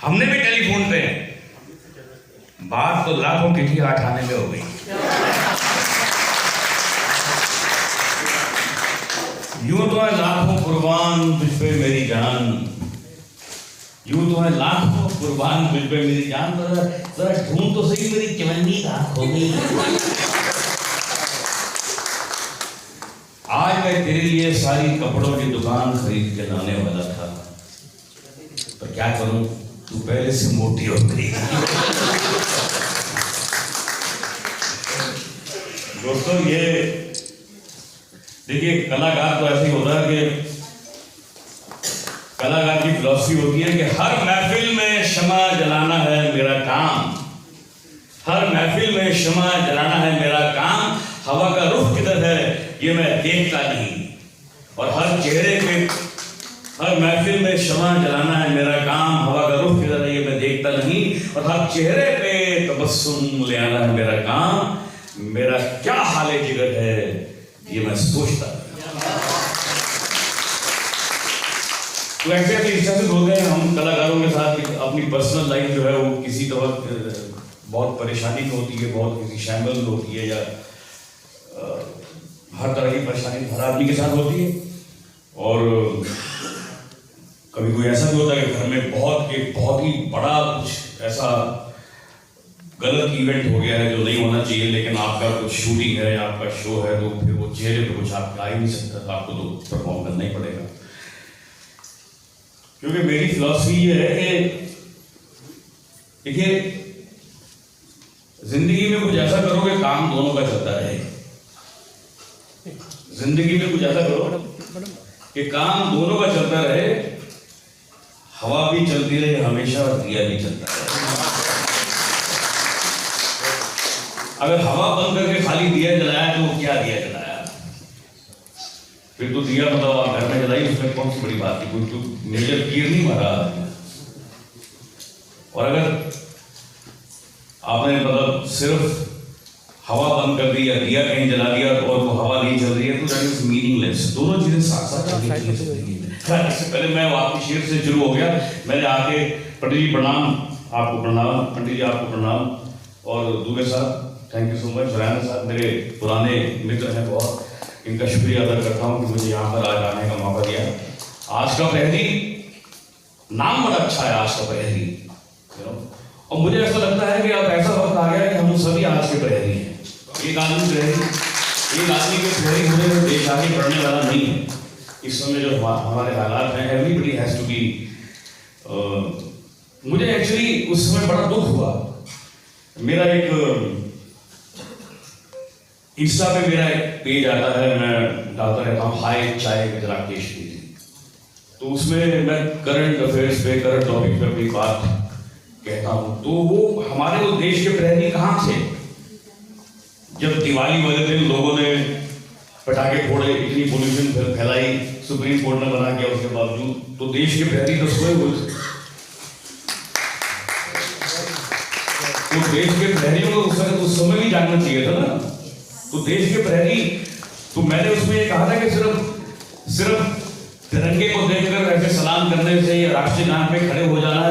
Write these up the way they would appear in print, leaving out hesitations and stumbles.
हमने भी टेलीफोन पे बात तो लाखों चिट्ठी आने में हो गई। यूं तो है लाखों कुर्बान तुझ पे मेरी जान, यूं तो है लाखों कुर्बान तुझ पे मेरी जान, जरा ढूंढ तो सही मेरी चवन्नी राख हो गई। आज मैं तेरे लिए सारी कपड़ों की दुकान खरीद के लाने वाला था, पर क्या करूं, तू पहले से मोटी हो गई। दोस्तों ये देखिए, कलाकार तो ऐसे ही होता है कि कलाकार की फिलॉसफी होती है कि हर महफिल में शमा जलाना है मेरा काम, हर महफिल में शमा जलाना है मेरा काम, हवा का रुख किधर है ये मैं देखता नहीं, और हर चेहरे पे हर महफिल में शमा जलाना है मेरा काम, हवा का रुख किधर है ये मैं देखता नहीं, और हर चेहरे पे तबस्सुम ले आना है मेरा काम, मेरा क्या हाले जिगर है ये मैं सोचता। तो ऐसे इस तरह से होते हैं हम कलाकारों के साथ अपनी पर्सनल लाइफ जो है वो किसी तरह बहुत परेशानी में होती है, बहुत किसी शैम्बल में होती है, या हर तरह की परेशानी हर आदमी के साथ होती है। और कभी कोई ऐसा भी होता है कि घर में बहुत ही बड़ा कुछ ऐसा गलत इवेंट हो गया है जो नहीं होना चाहिए, लेकिन आपका कुछ शूटिंग है या आपका शो है, तो फिर वो चेहरे पे कुछ आप आ ही नहीं सकता, तो आपको तो परफॉर्म करना ही पड़ेगा। क्योंकि मेरी फिलॉसफी ये है कि देखिए, जिंदगी में कुछ ऐसा करो कि काम दोनों का चलता रहे। जिंदगी में कुछ ऐसा करो कि काम दोनों का चलता रहे, हवा भी चलती रहे हमेशा और दिया भी चलता रहे। अगर हवा बंद करके खाली दिया जलाया तो क्या दिया जलाया, फिर तो दिया मतलब आप घर में जलाई, उसमें कौन सी बड़ी बात थी, कोई तो मेजर कीर नहीं मारा। और अगर आपने मतलब सिर्फ हवा बंद कर दी या दिया कहीं जला दिया और वो हवा नहीं चल रही है, तो दैट इज मीनिंगलेस। दोनों चीजें साथ साथ चलती हैं। इससे पहले मैं आपके शेर से शुरू हो गया, मैंने आके पंडित जी प्रणाम, आपको प्रणाम, पंडित जी आपको प्रणाम, और दुबे साहब thank you so much, Raina साहब मेरे पुराने मित्र हैं बहुत, इनका शुक्रिया अदा करता हूँ कि मुझे यहाँ पर आज आने का मौका दिया। आज का प्रहरी नाम बड़ा अच्छा है, आज का प्रहरी, और मुझे ऐसा लगता है कि अब ऐसा वक्त आ गया है कि हम सभी आज के प्रहरी हैं। एक आदमी के प्रहरी होने में देश आगे बढ़ने वाला नहीं है। इस समय जो हमारे हालात हैं, एवरीबडी हैज टू बी। मुझे एक्चुअली उस समय बड़ा दुख हुआ। मेरा एक इंस्टा पे मेरा एक पेज आता है, मैं डालता रहता हूँ हाय चाय विद राकेश जी, तो उसमें मैं करंट अफेयर्स पे, करंट टॉपिक पे अपनी बात कहता हूँ। तो वो हमारे उस देश के प्रहरी कहाँ थे जब दिवाली वाले दिन लोगों ने पटाखे फोड़े, इतनी पोल्यूशन फैलाई, सुप्रीम कोर्ट ने मना किया उसके बावजूद, तो देश के प्रहरी तो सोए हुए थे। तो देश के प्रहरियों को उस समय भी जानना चाहिए था ना। तो देश के प्रहरी, तो मैंने उसमें ये कहा था कि सिर्फ तिरंगे को देखकर ऐसे सलाम करने से या राष्ट्रीय गान पे खड़े हो जाना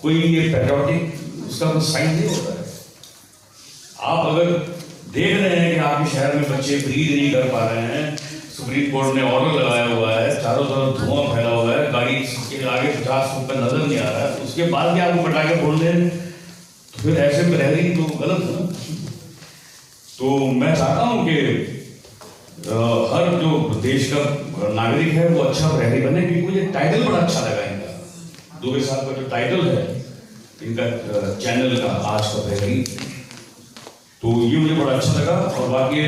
कोई ये पैट्रियोटिक उसका कोई साइन नहीं होता है। आप अगर देख रहे हैं कि आपके शहर में बच्चे ब्रीद नहीं कर पा रहे हैं, सुप्रीम कोर्ट ने ऑर्डर लगाया हुआ है, चारों तरफ धुआं फैला हुआ है, गाड़ी के आगे 50 फुट पर नजर नहीं आ रहा है, उसके बाद भी आपको पटाखे फोड़ने, तो फिर ऐसे प्रहरी तो गलत है ना। तो मैं चाहता हूं कि हर जो देश का नागरिक है वो अच्छा प्रहरी बने, क्योंकि मुझे टाइटल बड़ा अच्छा लगा इनका, दुबे साहब का जो टाइटल है इनका चैनल का, आज का प्रहरी, तो ये मुझे बड़ा अच्छा लगा। और बाकी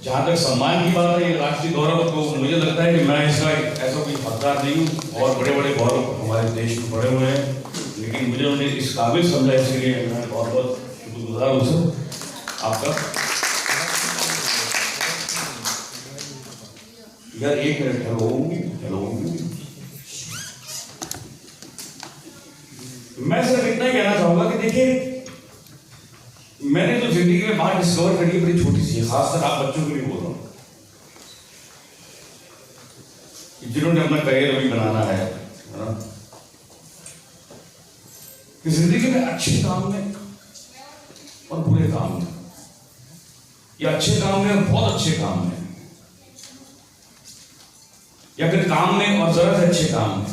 जहां तक सम्मान की बात है, राष्ट्रीय गौरव, तो मुझे लगता है कि मैं इसका ऐसा कोई हकदार नहीं हूँ, और बड़े बड़े गौरव हमारे देश में पड़े हुए हैं, लेकिन मुझे उन्हें इस काबिल समझा, इसलिए मैं बहुत बहुत शुक्रगुजार हूँ सर आपका। यार एक मिनट, हेलो हेलो, मैं सिर्फ इतना ही कहना चाहूंगा कि देखिए, मैंने तो जिंदगी में बात डिस्कवर करी है बड़ी छोटी सी है, खासकर आप बच्चों के लिए बोल रहा हूँ, जिन्होंने अपना करियर अभी बनाना है ना, कि जिंदगी में अच्छे काम में और बुरे काम में, या अच्छे काम में और बहुत अच्छे काम में, या फिर काम में और जरा से अच्छे काम में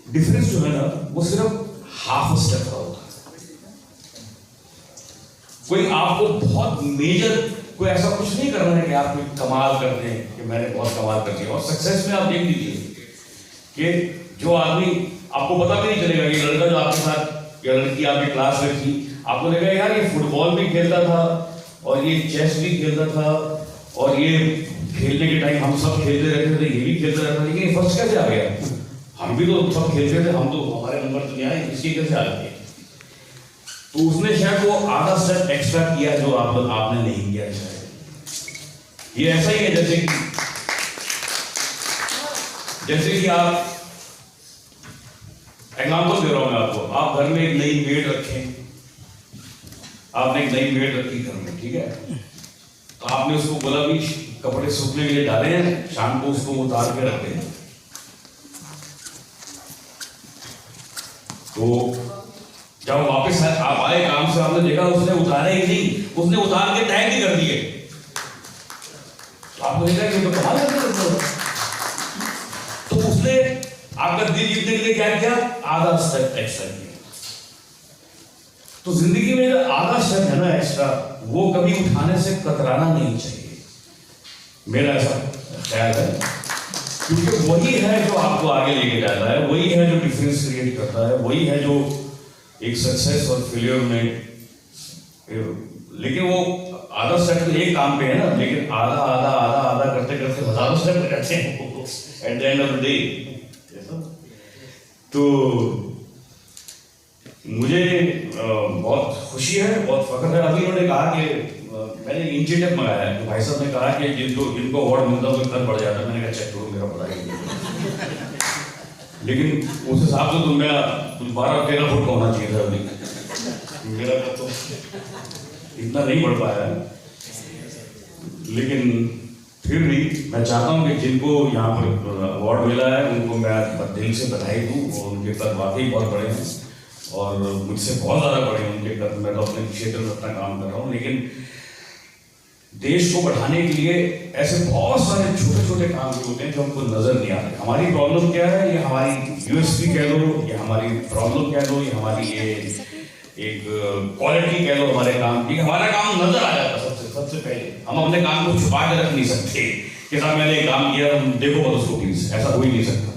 डिफरेंस जो है ना, वो सिर्फ हाफ स्टेप का होता है। कोई आपको बहुत मेजर, कोई ऐसा कुछ नहीं करना है कि आप कोई कमाल करते हैं कि मैंने बहुत कमाल कर दिया। और सक्सेस में आप देख लीजिए कि जो आदमी, आपको पता भी नहीं चलेगा, ये लड़का जो आपके साथ या लड़की आपकी क्लास में थी, आपको लगेगा यार ये फुटबॉल भी खेलता था और ये चेस भी खेलता था और ये खेलने के टाइम हम सब खेलते रहते थे, ये भी खेलता रहता, लेकिन फर्स्ट कैसे आ गया? हम भी तो सब खेलते थे, हम तो हमारे नंबर तो नहीं आए, इसकी कैसे आ गए? तो उसने शायद वो आधा स्टेप एक्स्ट्रा किया जो आपने नहीं किया शायद। ये ऐसा ही है जैसे कि आप, एग्जाम्पल दे रहा हूं मैं आपको। आप घर में एक नई मेड रखें, आपने एक नई मेड रखी घर में, ठीक है? तो आपने उसको बोला भी कपड़े सूखने के लिए डाले हैं, शाम को उसको उतार के रखते हैं। तो जब वापस आप आए काम से, आपने देखा उसने उतारे ही नहीं, उसने उतार के टैग ही कर दिए। तो आपको देखा कि तो कमाल करते, तो उसने आपका दिल जीतने के लिए क्या किया? आधा स्टेप एक्स्ट्रा किया। तो जिंदगी में जो आधा स्टेप है ना एक्स्ट्रा, वो कभी उठाने से कतराना नहीं चाहिए, मेरा ऐसा ख्याल है। क्योंकि वही है जो आपको आगे लेके जाता है, वही है जो डिफरेंस क्रिएट करता है, वही है जो एक सक्सेस और फेलियर में। लेकिन वो आधा स्टेप तो एक काम पे है ना, लेकिन आधा आधा आधा आधा करते करते हजारों स्टेप करते हैं at the end of the day. तो मुझे बहुत खुशी है, बहुत फख्र है। अभी उन्होंने कहा कि मैंने इंचीटेप मंगाया है, तो भाई साहब ने कहा कि जिनको अवार्ड मिलता है तो कर बढ़ जाता है। मैंने कहा चेक करो, मेरा पता ही नहीं। लेकिन उस हिसाब से तो मेरा 12-13 फुट का होना चाहिए था अभी, मेरा तो इतना नहीं बढ़ पाया है। लेकिन फिर भी मैं चाहता हूँ कि जिनको यहाँ पर अवार्ड मिला है उनको मैं दिल से बधाई दूँ, और उनके कद वाकई बहुत बड़े हैं और मुझसे बहुत ज़्यादा बड़े हैं उनके कद। मैं तो अपने क्षेत्र में अपना काम कर रहा हूँ, लेकिन देश को बढ़ाने के लिए ऐसे बहुत सारे छोटे छोटे काम भी होते हैं जो हमको नजर नहीं आते। हमारी प्रॉब्लम क्या है, ये हमारी यूएसपी कह लो, ये हमारी प्रॉब्लम कह लो, ये हमारी ये एक क्वालिटी कह लो हमारे काम की। हमारा काम नजर आ जाता है सबसे पहले। हम अपने काम को छुपा के रख नहीं सकते कि साहब मैंने एक काम किया, देखो मत उसको प्लीज, ऐसा हो ही नहीं सकता।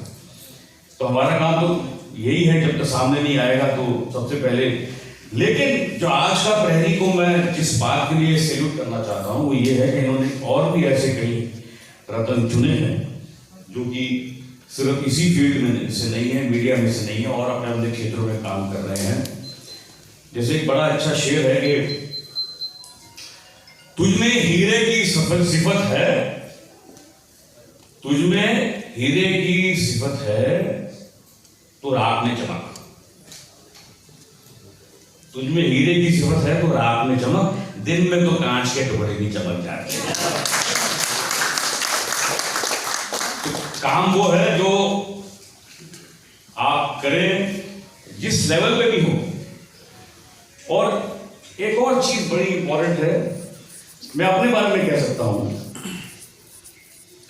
तो हमारा काम तो यही है, जब तक सामने नहीं आएगा तो सबसे पहले। लेकिन जो आज का प्रहरी को मैं जिस बात के लिए सैल्यूट करना चाहता हूँ वो ये है कि इन्होंने और भी ऐसे कई रत्न चुने हैं जो कि सिर्फ इसी फील्ड में से नहीं है, मीडिया में से नहीं है, और अपने अपने क्षेत्रों में काम कर रहे हैं। जैसे एक बड़ा अच्छा शेर है कि तुझमें हीरे की सिफत है, तुझमें हीरे की सिफत है तो रात में चमक, तुझमें हीरे की सिफत है तो रात में चमक, दिन में तो कांच के टुकड़े भी चमक जाते हैं। तो काम वो है जो आप करें जिस लेवल पे भी हो। और एक और चीज बड़ी इंपॉर्टेंट है, मैं अपने बारे में कह सकता हूं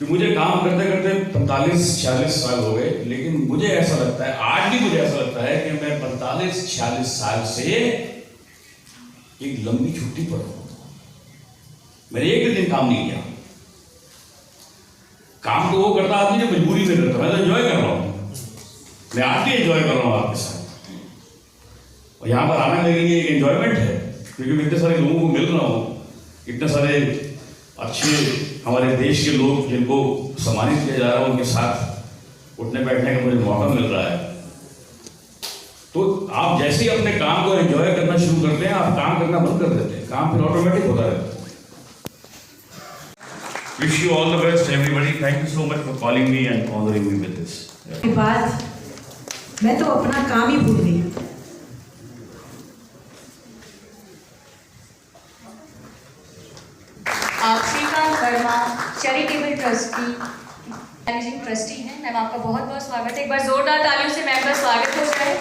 कि मुझे काम करते करते 45-46 साल हो गए, लेकिन मुझे ऐसा लगता है, आज भी मुझे ऐसा लगता है कि मैं 45-46 साल से एक लंबी छुट्टी पर हूं। मैंने एक भी दिन काम नहीं किया। काम तो वो करता आदमी जो मजबूरी में करता, मैं तो एंजॉय कर रहा हूं, मैं आज भी एंजॉय कर रहा हूं आपके साथ। और यहां पर आना मेरे लिए एक एंजॉयमेंट है, क्योंकि मैं इतने सारे लोगों को मिल रहा हूं, इतने सारे अच्छे हमारे देश के लोग जिनको सम्मानित किया जा रहा है, उनके साथ उठने बैठने का मुझे मौका मिल रहा है। तो आप जैसे ही अपने काम को एंजॉय करना शुरू करते हैं, आप काम करना बंद कर देते हैं, काम फिर ऑटोमेटिक होता रहता है। Wish you all the best everybody, thank you so much for calling me and honouring me with this. के बाद मैं तो अपना काम ही भूल गई। Shrikant Verma charitable trustee managing trustee हैं। मैम आपका बहुत बहुत स्वागत है। एक बार जोरदार तालियों से मैम का स्वागत हो जाए।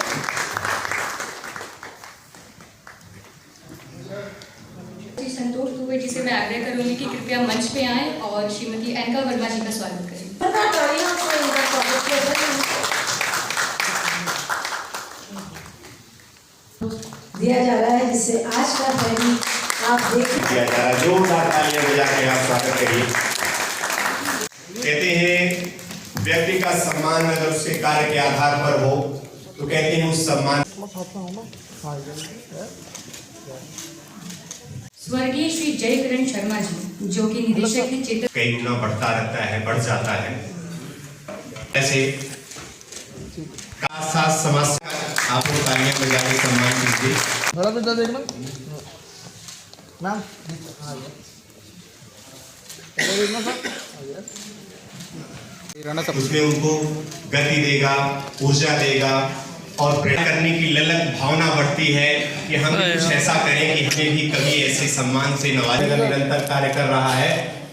कार्य करूंगी कि कृपया मंच पे आएं और श्रीमती अनका वर्मा जी का स्वागत करें। दिया जा रहा है जिससे आज का पहली आप देख दिया जा रहा है। जोरदार तालियां बजा के आप स्वागत करिए। कहते हैं व्यक्ति का सम्मान अगर उसके कार्य के आधार पर हो तो कहते हैं उस सम्मान। स्वर्गीय श्री जयकिरण शर्मा जी जो कि निदेशक हैं चेतन कई गुना बढ़ता रहता है, बढ़ जाता है। ऐसे का साथ समाज आप लोग तालियां बजा के सम्मान कीजिए। थोड़ा सा देखना मैम, उसमें उनको गति देगा, ऊर्जा देगा और प्रेरणा करने की ललक भावना बढ़ती है कि हम भी कुछ ऐसा करें कि हमें भी कभी ऐसे सम्मान से नवाजा। अगर निरंतर कार्य कर रहा है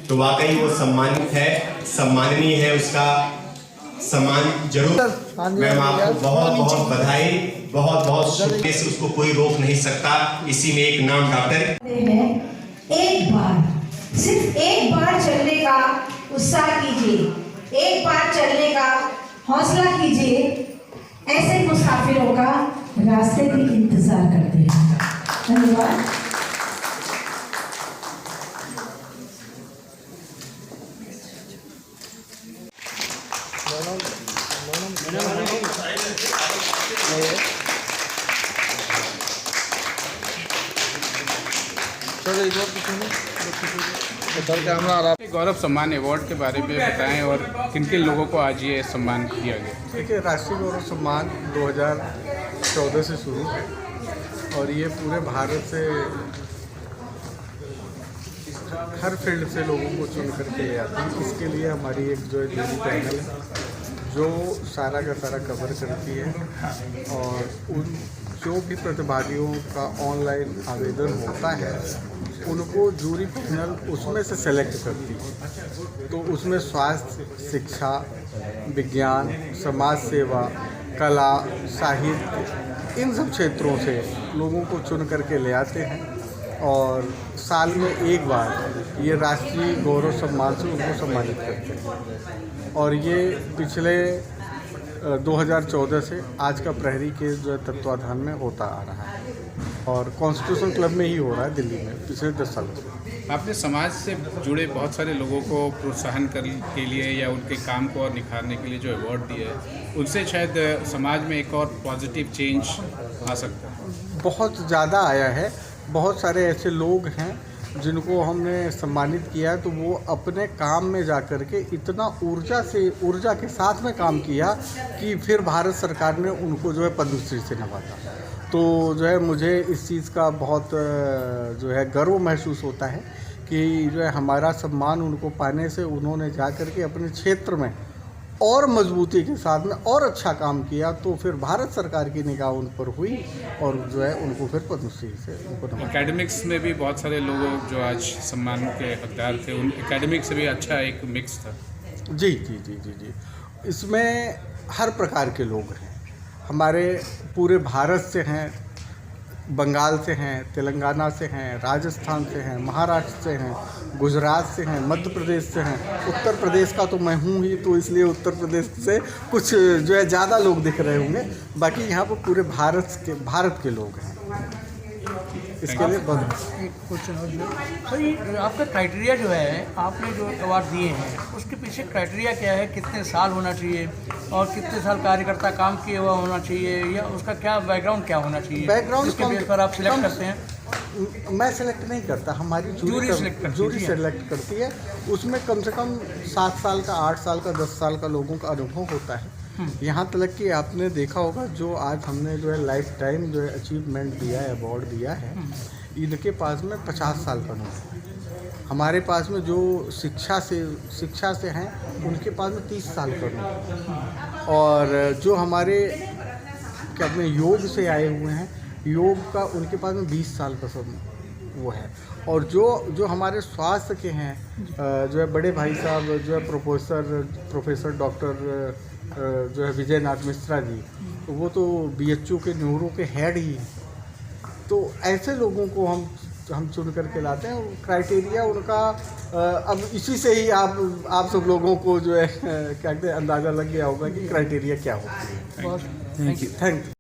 तो वाकई वो सम्मानित है, सम्माननीय है, उसका सम्मान जरूर। मैम आपको बहुत बहुत बधाई, बहुत बहुत शुक्रिया। से उसको कोई रोक नहीं सकता। इसी में एक नाम डॉक्टर एक बार, सिर्फ एक बार चलने का उत्साह कीजिए, एक बार चलने का हौसला कीजिए। ऐसे मुसाफिरों का रास्ते भी इंतजार करते हैं। धन्यवाद। गौरव सम्मान अवार्ड के बारे में बताएं और किन किन लोगों को आज ये सम्मान दिया गया। देखिए, राष्ट्रीय गौरव सम्मान 2014 से शुरू और ये पूरे भारत से हर फील्ड से लोगों को चुन करके आते हैं। इसके लिए हमारी एक जो टीवी चैनल है जो सारा का सारा कवर करती है और उन जो भी प्रतिभागियों का ऑनलाइन आवेदन होता है उनको जूरी पैनल उसमें से सेलेक्ट करती है। तो उसमें स्वास्थ्य, शिक्षा, विज्ञान, समाज सेवा, कला, साहित्य, इन सब क्षेत्रों से लोगों को चुन करके ले आते हैं और साल में एक बार ये राष्ट्रीय गौरव सम्मान से उनको सम्मानित करते हैं। और ये पिछले 2014 से आज का प्रहरी के जो तत्वाधान में होता आ रहा है और कॉन्स्टिट्यूशन क्लब में ही हो रहा है दिल्ली में पिछले 10 सालों से। आपने समाज से जुड़े बहुत सारे लोगों को प्रोत्साहन करने के लिए या उनके काम को और निखारने के लिए जो अवार्ड दिए हैं उनसे शायद समाज में एक और पॉजिटिव चेंज आ सकता है। बहुत ज़्यादा आया है। बहुत सारे ऐसे लोग हैं जिनको हमने सम्मानित किया तो वो अपने काम में जा कर के इतना ऊर्जा के साथ में काम किया कि फिर भारत सरकार ने उनको जो है पद्मश्री से नवाजा। तो जो है मुझे इस चीज़ का बहुत जो है गर्व महसूस होता है कि जो है हमारा सम्मान उनको पाने से उन्होंने जा कर के अपने क्षेत्र में और मजबूती के साथ में और अच्छा काम किया तो फिर भारत सरकार की निगाह उन पर हुई और जो है उनको फिर पद्मश्री से उनको नवाजा। एकेडमिक्स में भी बहुत सारे लोग जो आज सम्मान के हकदार थे उन एकेडमिक से भी अच्छा एक मिक्स था। जी जी जी जी जी इसमें हर प्रकार के लोग हैं। हमारे पूरे भारत से हैं, बंगाल से हैं, तेलंगाना से हैं, राजस्थान से हैं, महाराष्ट्र से हैं, गुजरात से हैं, मध्य प्रदेश से हैं। उत्तर प्रदेश का तो मैं हूँ ही तो इसलिए उत्तर प्रदेश से कुछ जो है ज़्यादा लोग दिख रहे होंगे। बाकी यहाँ पर पूरे भारत के लोग हैं। इसके लिए बहुत क्वेश्चन सर, ये आपका क्राइटेरिया जो है आपने जो अवार्ड दिए हैं उसके पीछे क्राइटेरिया क्या है? कितने साल होना चाहिए और कितने साल कार्यकर्ता काम किए हुआ होना चाहिए या उसका क्या बैकग्राउंड क्या होना चाहिए? बैकग्राउंड उसके बेस पर आप सिलेक्ट करते हैं? मैं सेलेक्ट नहीं करता, हमारी जूरी सेलेक्ट करती है। उसमें कम से कम 7 साल का, 8 साल का, 10 साल का लोगों का अनुभव होता है। यहाँ तक कि आपने देखा होगा जो आज हमने जो है लाइफ टाइम जो है अचीवमेंट दिया है, अवार्ड दिया है, इनके पास में 50 साल का अनुभव है। हमारे पास में जो शिक्षा से हैं उनके पास में 30 साल का अनुभव है। और जो हमारे क्या अपने योग से आए हुए हैं, योग का उनके पास में 20 साल का सब वो है। और जो हमारे स्वास्थ्य के हैं जो है बड़े भाई साहब जो है प्रोफेसर डॉक्टर जो है विजय नाथ मिश्रा जी, तो वो तो BHO के न्यूरो के हेड ही हैं। तो ऐसे लोगों को हम हम चुन करके लाते हैं। क्राइटेरिया उनका अब इसी से ही आप सब लोगों को जो है क्या कहते हैं अंदाज़ा लग गया होगा कि क्राइटेरिया क्या होती है। बहुत थैंक यू। Thank you.